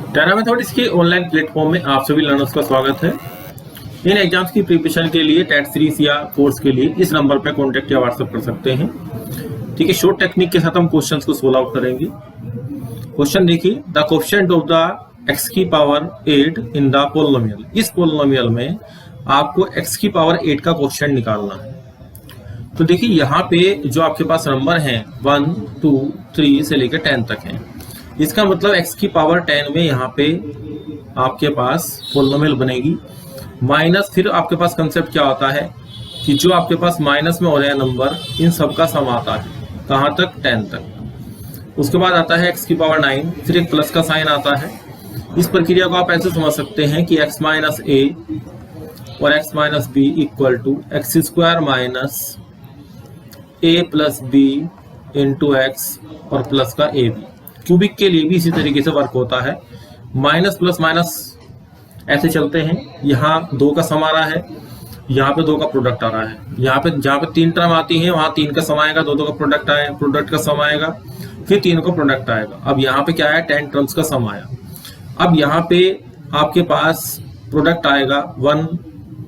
टेरा mathematics के online platform में आप सभी लर्नर्स का स्वागत है। इन एग्जाम्स की प्रिपरेशन के लिए टेट सीरीज या कोर्स के लिए इस नंबर पर कॉन्टेक्ट या व्हाट्सएप कर सकते हैं। ठीक है, शॉर्ट टेक्निक के साथ हम क्वेश्चंस को सोल्व आउट करेंगे। क्वेश्चन देखिए, the coefficient of the x की पावर 8 इन द पोलिनोमियल। इस पोलिनोमियल में आपको x की पावर 8 का कोएफिशिएंट निकालना है। तो देखिए यहाँ पे जो आपके पास नंबर हैं 1, 2, 3 से लेकर 10 तक हैं। इसका मतलब x की पावर 10 में यहाँ पे आपके पास पोलिनोमियल बनेगी माइनस, फिर आपके पास कंसेप्ट क्या होता है कि जो आपके पास माइनस में हो रहा है नंबर, इन सब का सम आता है कहाँ तक, 10 तक। उसके बाद आता है x की पावर 9, फिर एक प्लस का साइन आता है। इस प्रक्रिया को आप ऐसे समझ सकते हैं कि x माइनस a और x minus b equal to x square minus a plus b into x और प्लस का a b। क्यूबिक के लिए भी इसी तरीके से वर्क होता है, माइनस प्लस माइनस ऐसे चलते हैं। यहाँ 2 का सम आ रहा है, यहाँ पे 2 का प्रोडक्ट आ रहा है। यहाँ पे जहाँ पे 3 टर्म आती है वहाँ 3 का सम आएगा, 2 का प्रोडक्ट आएगा, प्रोडक्ट का सम आएगा, फिर 3 का प्रोडक्ट आएगा। अब यहाँ पे क्या है, 10 टर्म्स का सम आया। अब यहाँ पे आपके पास प्रोडक्ट आएगा 1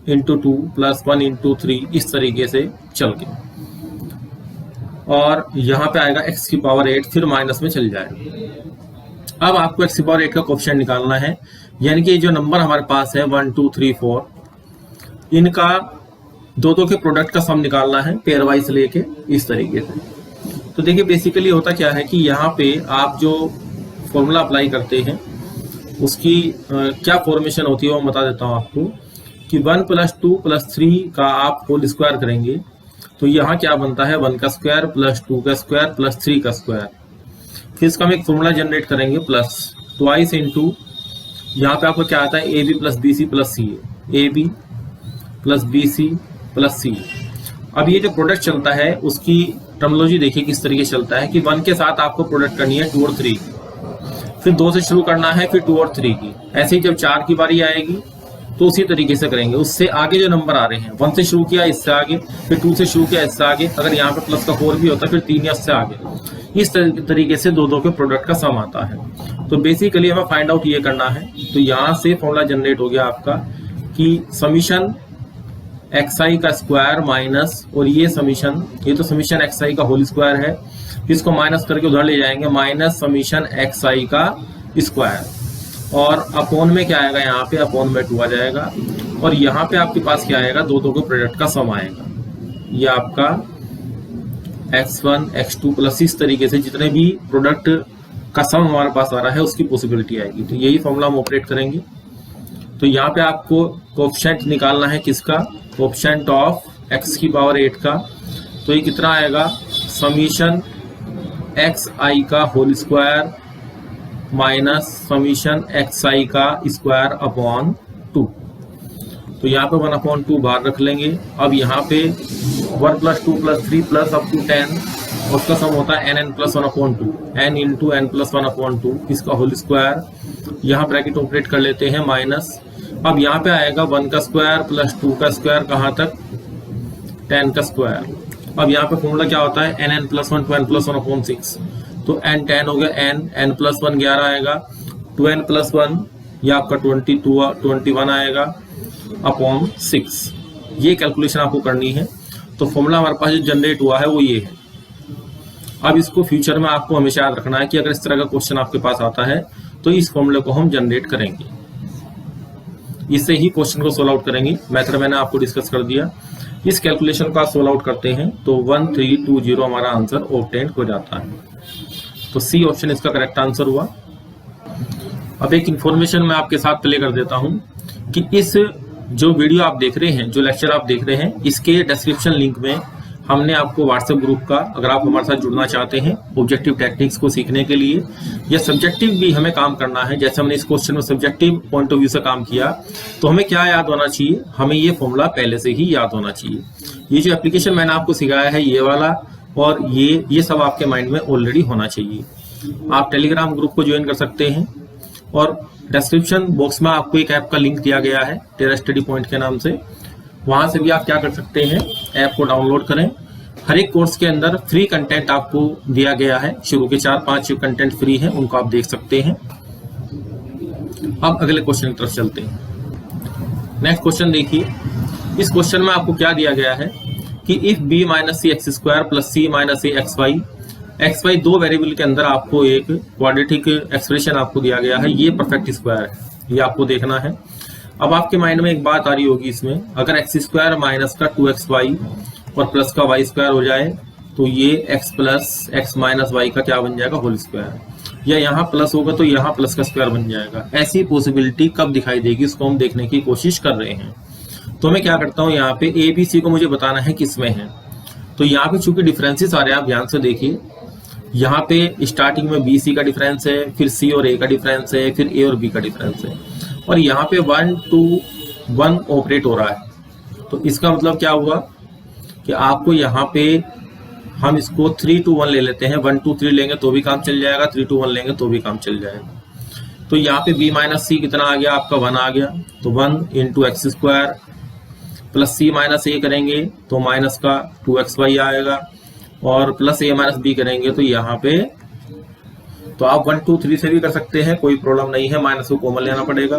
इंटू 2 प्लस 1 इंटू 3, इस तरीके से चल के, और यहाँ पे आएगा x की पावर 8, फिर माइनस में चल जाएगा। अब आपको x की पावर 8 का कोएफिशिएंट निकालना है, यानी कि जो नंबर हमारे पास है 1, 2, 3, 4, इनका दो के प्रोडक्ट का सम निकालना है पेयर वाइज लेके, इस तरीके से। तो देखिए बेसिकली होता क्या है कि यहाँ पे आप जो फॉर्मूला अप्लाई करते हैं उसकी क्या फॉर्मेशन होती है वो बता देता हूँ आपको कि 1 + 2 + 3 का आप होल स्क्वायर करेंगे तो यहाँ क्या बनता है, 1 का स्क्वायर प्लस 2 का स्क्वायर प्लस 3 का स्क्वायर। फिर इसका हम एक फॉर्मूला जनरेट करेंगे प्लस ट्वाइस इंटू, यहाँ पे आपको क्या आता है, A B plus B C plus C, A B plus B C plus C. अब ये जो प्रोडक्ट चलता है उसकी टर्मिनोलॉजी देखिए किस तरीके से चलता है कि 1 के साथ आपको प्रोडक्ट करनी है 2 और 3 की, फिर 2 से शुरू करना है, फिर 2 और 3 की। ऐसे ही जब 4 की बारी आएगी तो उसी तरीके से करेंगे। उससे आगे जो नंबर आ रहे हैं, 1 से शुरू किया इससे आगे, फिर 2 से शुरू किया इससे आगे, अगर यहाँ पे प्लस का 4 भी होता है फिर 3 या इससे आगे। इस तरीके से 2 के प्रोडक्ट का सम आता है। तो बेसिकली हमें फाइंड आउट ये करना है। तो यहाँ से फॉर्मूला जनरेट हो गया आपका कि समीशन xi का स्क्वायर माइनस, और ये समीशन, ये तो समीशन xi का होल स्क्वायर है, इसको माइनस करके उधर ले जाएंगे, माइनस समीशन xi का स्क्वायर, और अपॉन में क्या आएगा, यहाँ पे अपॉन में 2 आ जाएगा, और यहाँ पे आपके पास क्या आएगा, 2 के प्रोडक्ट का सम आएगा। ये आपका x1 x2 प्लस इस तरीके से जितने भी प्रोडक्ट का सम हमारे पास आ रहा है उसकी पॉसिबिलिटी आएगी। तो यही फॉर्मूला हम ऑपरेट करेंगे। तो यहाँ पे आपको कोएफिशिएंट निकालना है, किसका, कोएफिशिएंट ऑफ x की पावर 8 का। तो ये कितना आएगा, समीशन xi का whole square minus summation xi का स्क्वायर अपॉन 2। तो यहाँ पे 1/2 बाहर रख लेंगे। अब यहाँ पे 1 + 2 + 3 प्लस अप टू 10, उसका सम होता है n + 1/2, n इंटू n + 1/2, इसका होल स्क्वायर। यहाँ ब्रैकेट ऑपरेट कर लेते हैं माइनस। अब यहाँ पे आएगा 1 का स्क्वायर प्लस 2 का स्क्वायर, कहाँ तक, 10 का स्क्वायर। अब यहाँ पे फॉर्मूला क्या होता है, n + 1 2n + 1/6। तो n 10 हो गया, n + 1 11 आएगा, 2n + 1 ये आपका 21 आएगा अपॉन 6। ये कैलकुलेशन आपको करनी है। तो फॉर्मूला हमारे पास जो जनरेट हुआ है वो ये है। अब इसको फ्यूचर में आपको हमेशा याद रखना है कि अगर इस तरह का क्वेश्चन आपके पास आता है तो इस फॉर्मूले को हम जनरेट करेंगे, इससे ही क्वेश्चन को सोल्व आउट करेंगे। मेथड मैंने आपको डिस्कस कर दिया। इस कैलकुलेशन को आप सोल्व आउट करते हैं तो 1320 हमारा आंसर ऑब्टेन हो जाता है। तो सी ऑप्शन इसका करेक्ट आंसर हुआ। अब एक इंफॉर्मेशन मैं आपके साथ प्ले कर देता हूं कि इस जो वीडियो आप देख रहे हैं, जो लेक्चर आप देख रहे हैं, इसके डिस्क्रिप्शन लिंक में हमने आपको व्हाट्सएप ग्रुप का, अगर आप हमारे साथ जुड़ना चाहते हैं ऑब्जेक्टिव टेक्निक्स को सीखने के लिए, या सब्जेक्टिव भी हमें काम करना है, जैसे हमने इस क्वेश्चन में सब्जेक्टिव पॉइंट ऑफ व्यू से काम किया, तो हमें क्या याद होना चाहिए, हमें ये फॉर्मूला पहले से ही याद होना चाहिए। ये जो एप्लीकेशन मैंने आपको सिखाया है ये वाला, और ये सब आपके माइंड में ऑलरेडी होना चाहिए। आप टेलीग्राम ग्रुप को ज्वाइन कर सकते हैं, और डिस्क्रिप्शन बॉक्स में आपको एक ऐप का लिंक दिया गया है टेरा स्टडी पॉइंट के नाम से। वहां से भी आप क्या कर सकते हैं, ऐप को डाउनलोड करें। हर एक कोर्स के अंदर फ्री कंटेंट आपको दिया गया है, शुरू के 4-5 कंटेंट फ्री हैं, उनको आप देख सकते हैं। अब अगले क्वेश्चन की तरफ चलते हैं। नेक्स्ट क्वेश्चन देखिए, इस क्वेश्चन में आपको क्या दिया गया है कि if b minus c x square plus c minus a x y दो वेरिएबल के अंदर आपको एक क्वाड्रेटिक एक्सप्रेशन आपको दिया गया है, ये परफेक्ट स्क्वायर है, ये आपको देखना है। अब आपके माइंड में एक बात आ रही होगी इसमें, अगर एक्स स्क्वायर माइनस का 2xy और प्लस का वाई स्क्वायर हो जाए तो ये x plus x minus y का क्या बन जाएगा, होल स्क्वायर, या यहाँ प्लस होगा तो यहाँ प्लस का स्क्वायर बन जाएगा। ऐसी पॉसिबिलिटी कब दिखाई देगी, इसको हम देखने की कोशिश कर रहे हैं। तो मैं क्या करता हूँ, यहाँ पे ए बी सी को मुझे बताना है किसमें है। तो यहाँ पे चूंकि डिफरेंसेस आ रहे हैं, आप ध्यान से देखिए, यहाँ पे स्टार्टिंग में बी सी का डिफरेंस है, फिर सी और ए का डिफरेंस है, फिर ए और बी का डिफरेंस है, और यहाँ पे 1 to 1 ऑपरेट हो रहा है। तो इसका मतलब क्या हुआ कि आपको यहाँ पे हम इसको 3 to 1 ले लेते हैं, 1 to 3 लेंगे तो भी काम चल जाएगा, 3 to 1 लेंगे तो भी काम चल जाएगा। तो यहाँ पे b माइनस सी कितना आ गया, आपका 1 आ गया, तो 1 into x square plus c minus ए करेंगे तो माइनस का 2xy आएगा, और प्लस ए माइनस बी करेंगे तो यहाँ पे, तो आप 1 2 3 से भी कर सकते हैं, कोई प्रॉब्लम नहीं है, माइनस को कॉमन लेना पड़ेगा।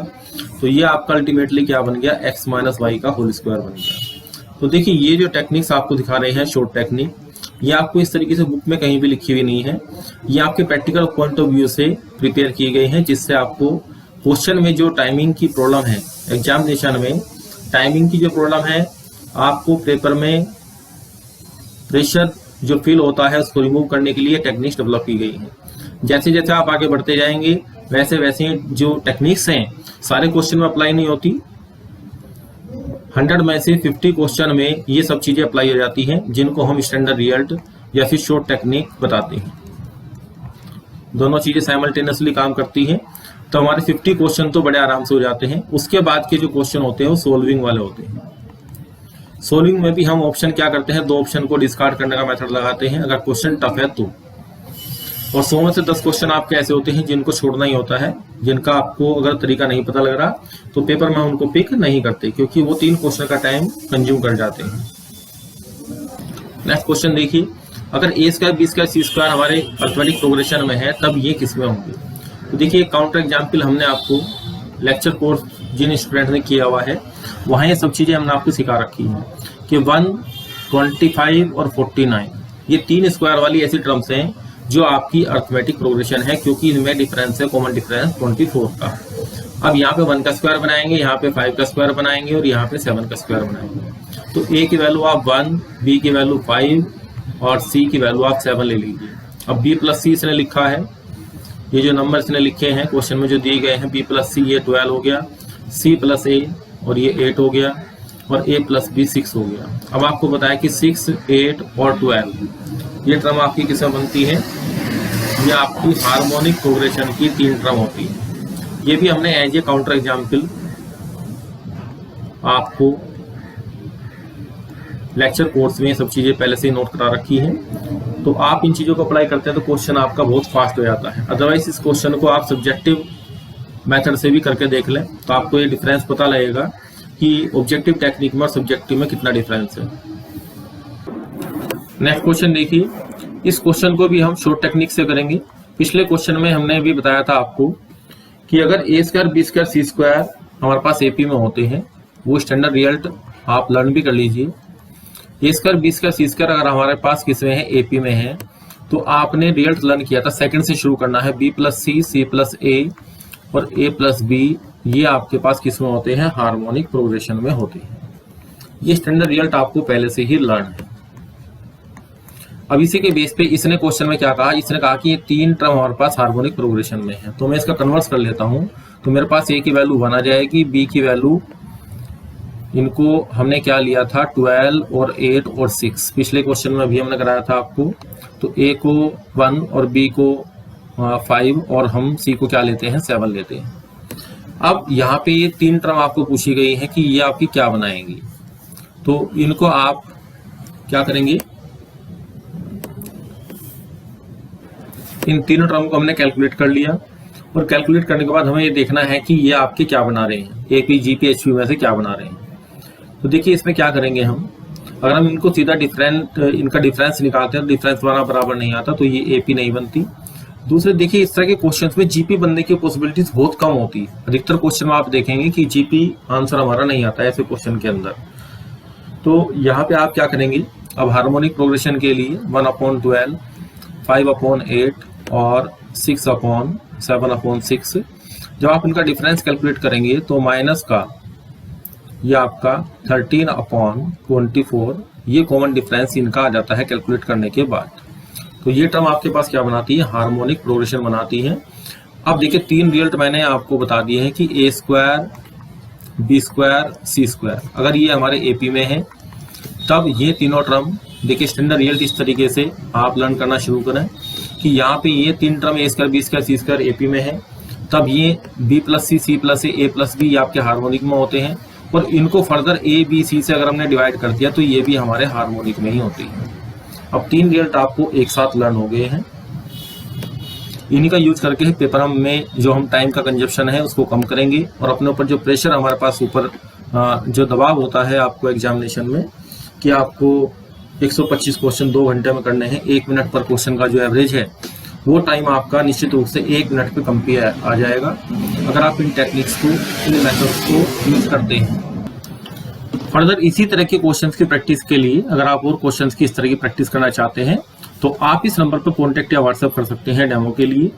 तो ये आपका अल्टीमेटली क्या बन गया, x माइनस वाई का होल स्क्वायर बन गया। तो देखिए ये जो टेक्निक्स आपको दिखा रहे हैं, शॉर्ट टेक्निक, ये आपको इस तरीके से बुक में कहीं भी लिखी हुई नहीं है, ये आपके प्रैक्टिकल पॉइंट ऑफ व्यू से प्रिपेयर की गई हैं, जिससे आपको क्वेश्चन में जो टाइमिंग की प्रॉब्लम है, एग्जामिनेशन में टाइमिंग की जो प्रॉब्लम है, आपको पेपर में प्रेशर जो फील होता है उसको रिमूव करने के लिए टेक्निक्स डेवलप की गई हैं। जैसे जैसे आप आगे बढ़ते जाएंगे वैसे वैसे जो टेक्निक्स हैं सारे क्वेश्चन में अप्लाई नहीं होती, 100 में से 50 क्वेश्चन में ये सब चीजें अप्लाई हो जाती हैं, जिनको हम स्टैंडर्ड रिजल्ट या फिर शॉर्ट टेक्निक बताते हैं। दोनों चीजें साइमल्टेनियसली काम करती हैं, तो हमारे 50 क्वेश्चन तो बड़े आराम से हो जाते हैं। उसके बाद के जो क्वेश्चन होते हैं वो सोल्विंग वाले होते हैं। सोल्विंग में भी हम ऑप्शन क्या करते हैं, 2 ऑप्शन को डिस्कार्ड करने का मेथड लगाते हैं अगर क्वेश्चन टफ है तो। और 100 में से 10 क्वेश्चन आपके ऐसे होते हैं जिनको छोड़ना ही होता है, जिनका आपको अगर तरीका नहीं पता लग रहा तो पेपर में उनको पिक नहीं करते, क्योंकि वो 3 क्वेश्चन का टाइम कंज्यूम कर जाते हैं। नेक्स्ट क्वेश्चन देखिए, अगर ए स्क्वायर बी स्क्वायर सी स्क्वायर हमारे अर्थमेटिक प्रोग्रेशन में है तब ये किसमें होंगे। तो देखिए काउंटर एग्जाम्पल हमने आपको लेक्चर कोर्स जिन स्टूडेंट ने किया हुआ है वहाँ ये सब चीजें हमने आपको सिखा रखी हैं कि 1, 25 और 49 ये 3 स्क्वायर वाली ऐसी टर्म्स हैं जो आपकी अर्थमेटिक प्रोग्रेशन है, क्योंकि इनमें डिफरेंस है, कॉमन डिफरेंस 24 का। अब यहाँ पे 1 का स्क्वायर बनाएंगे, यहाँ पे 5 का स्क्वायर बनाएंगे और यहाँ पे 7 का स्क्वायर बनाएंगे। तो ए की वैल्यू आप 1, बी की वैल्यू 5 और सी की वैल्यू आप 7 ले लीजिए। अब बी प्लस सी इसने लिखा है, ये जो नंबर इसने लिखे हैं क्वेश्चन में जो दिए गए हैं, बी प्लस सी ये 12 हो गया, सी प्लस ए और ये 8 हो गया, और ए प्लस बी 6 हो गया। अब आपको बताया कि 6, 8 और 12 ये टर्म आपकी किसमें बनती है, ये आपकी हार्मोनिक प्रोग्रेशन की 3 टर्म होती है। ये भी हमने एज ए काउंटर एग्जाम्पल आपको लेक्चर कोर्स में सब चीजें पहले से ही नोट करा रखी हैं। तो आप इन चीजों को अप्लाई करते हैं तो क्वेश्चन आपका बहुत फास्ट हो जाता है। अदरवाइज इस क्वेश्चन को आप सब्जेक्टिव मेथड से भी करके देख लें तो आपको ये डिफरेंस पता लगेगा कि ऑब्जेक्टिव टेक्निक में और सब्जेक्टिव में कितना डिफरेंस है। नेक्स्ट क्वेश्चन देखिए, इस क्वेश्चन को भी हम शॉर्ट टेक्निक से करेंगे। पिछले क्वेश्चन में हमने भी बताया था आपको कि अगर ए स्क्वायर बी स्क्वायर सी स्क्वायर हमारे पास एपी में होते हैं, वो स्टैंडर्ड रिजल्ट आप लर्न भी कर लीजिए। ए स्क्वायर बी स्क्वायर सी स्क्वायर अगर हमारे पास किसमें है, एपी में है, तो आपने रिजल्ट लर्न किया था सेकंड से शुरू करना है। बी प्लस सी, सी प्लस ए और ए प्लस बी ये आपके पास किसमें होते हैं, हार्मोनिक प्रोग्रेशन में होते हैं। ये स्टैंडर्ड रिजल्ट आपको पहले से ही लर्न है। अब इसी के बेस पे इसने क्वेश्चन में क्या कहा, इसने कहा कि ये 3 टर्म हमारे पास हार्मोनिक प्रोग्रेशन में है। तो मैं इसका कन्वर्स कर लेता हूं, तो मेरे पास ए की वैल्यू 1 आ जाएगी, बी की वैल्यू इनको हमने क्या लिया था 12 और 8 और 6, पिछले क्वेश्चन में भी हमने कराया था आपको। तो ए को 1 और बी को 5 और हम सी को क्या लेते हैं 7 लेते हैं। अब यहाँ पे ये 3 टर्म आपको पूछी गई है कि ये आपकी क्या बनाएंगी, तो इनको आप क्या करेंगे, इन तीनों टर्म को हमने कैलकुलेट कर लिया, और कैलकुलेट करने के बाद हमें ये देखना है कि ये आपके क्या बना रहे हैं, एपी जीपी एचपी में से क्या बना रहे हैं। तो देखिए इसमें क्या करेंगे हम, अगर हम इनको सीधा इनका डिफरेंस निकालते हैं तो डिफरेंस बनाना बराबर नहीं आता, तो ये एपी नहीं बनती। दूसरे देखिए, इस तरह के क्वेश्चंस में जीपी बनने की पॉसिबिलिटीज बहुत कम होती है। अधिकतर क्वेश्चन में आप देखेंगे कि जीपी आंसर हमारा नहीं आता है ऐसे क्वेश्चन के अंदर। तो यहाँ पे आप क्या करेंगे, अब हार्मोनिक प्रोग्रेशन के लिए 1/12, 5/8 और 6/7/6, जब आप इनका डिफरेंस कैलकुलेट करेंगे तो माइनस का ये आपका 13/24 ये कॉमन डिफरेंस इनका आ जाता है कैलकुलेट करने के बाद। तो ये टर्म आपके पास क्या बनाती है, हार्मोनिक प्रोग्रेशन बनाती है। अब देखिए 3 रिजल्ट मैंने आपको बता दिए हैं कि a², b², c²। अगर ये हमारे एपी में है तब ये तीनों टर्म देखिए स्टैंडर्ड रिजल्ट इस तरीके से आप लर्न करना शुरू करें कि यहाँ पे ये 3 term a², b², c² AP में है, तब ये b+c, c+a, a+b ये आपके हार्मोनिक में होते हैं, और इनको फर्दर a, b, c से अगर हमने डिवाइड कर दिया तो ये भी हमारे हार्मोनिक में ही होती है। अब 3 रिजल्ट आपको एक साथ लर्न हो गए हैं। इन्हीं का यूज करके पेपर में जो हम टाइम का कंजप्शन है उसको कम करेंगे, और अपने ऊपर जो प्रेशर हमारे पास ऊपर जो दबाव होता है आपको एग्जामिनेशन में कि आपको 125 क्वेश्चन 2 घंटे में करने हैं, 1 मिनट पर क्वेश्चन का जो एवरेज है वो टाइम आपका निश्चित रूप से 1 मिनट पे कम पे आ जाएगा अगर आप इन टेक्निक्स को, इन मेथड्स को यूज करते हैं। फर्दर इसी तरह के क्वेश्चंस की प्रैक्टिस के लिए अगर आप और क्वेश्चंस की इस तरह की प्रैक्टिस करना चाहते हैं तो आप इस नंबर पर कॉन्टेक्ट या व्हाट्सएप कर सकते हैं डेमो के लिए।